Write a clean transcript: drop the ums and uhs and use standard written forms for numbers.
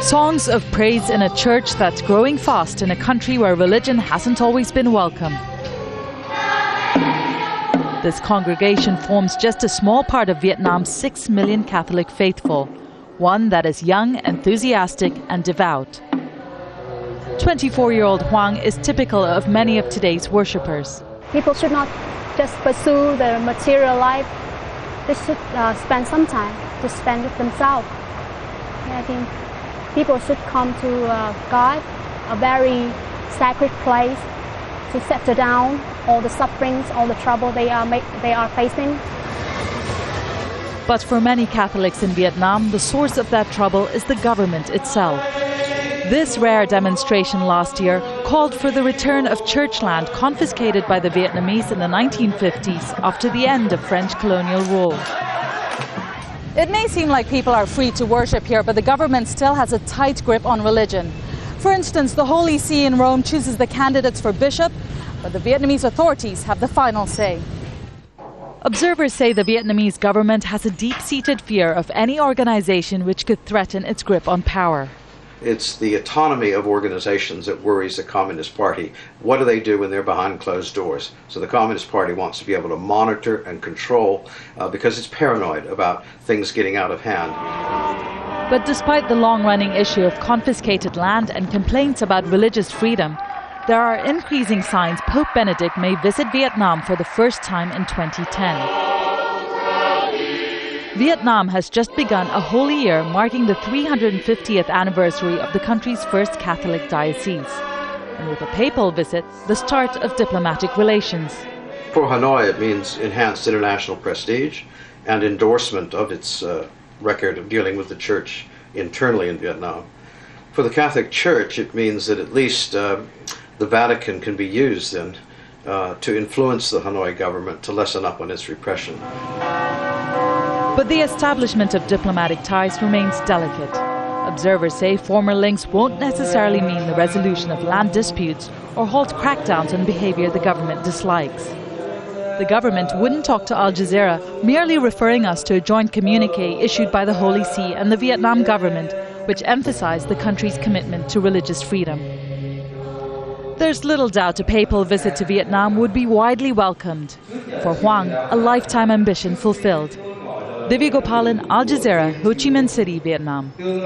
Songs of praise in a church that's growing fast in a country where religion hasn't always been welcome. This congregation forms just a small part of Vietnam's 6 million Catholic faithful, one that is young, enthusiastic and devout. 24-year-old Hoang is typical of many of today's worshippers. People should not just pursue the material life. They should spend some time to spend with themselves. I think people should come to God, a very sacred place, to settle down all the sufferings, all the trouble they are facing. But for many Catholics in Vietnam, the source of that trouble is the government itself. This rare demonstration last year called for the return of church land confiscated by the Vietnamese in the 1950s after the end of French colonial rule. It may seem like people are free to worship here, but the government still has a tight grip on religion. For instance, the Holy See in Rome chooses the candidates for bishop, but the Vietnamese authorities have the final say. Observers say the Vietnamese government has a deep-seated fear of any organization which could threaten its grip on power. It's the autonomy of organizations that worries the Communist Party. What do they do when they're behind closed doors? So the Communist Party wants to be able to monitor and control because it's paranoid about things getting out of hand. But despite the long-running issue of confiscated land and complaints about religious freedom, there are increasing signs Pope Benedict may visit Vietnam for the first time in 2010. Vietnam has just begun a holy year marking the 350th anniversary of the country's first Catholic diocese. And with a papal visit, the start of diplomatic relations. For Hanoi, it means enhanced international prestige and endorsement of its record of dealing with the church internally in Vietnam. For the Catholic Church, it means that at least the Vatican can be used then to influence the Hanoi government to lessen up on its repression. But the establishment of diplomatic ties remains delicate. Observers say former links won't necessarily mean the resolution of land disputes or halt crackdowns on behavior the government dislikes. The government wouldn't talk to Al Jazeera, merely referring us to a joint communiqué issued by the Holy See and the Vietnam government, which emphasized the country's commitment to religious freedom. There's little doubt a papal visit to Vietnam would be widely welcomed. For Hoang, a lifetime ambition fulfilled. Divya Gopalan, Al Jazeera, Ho Chi Minh City, Vietnam.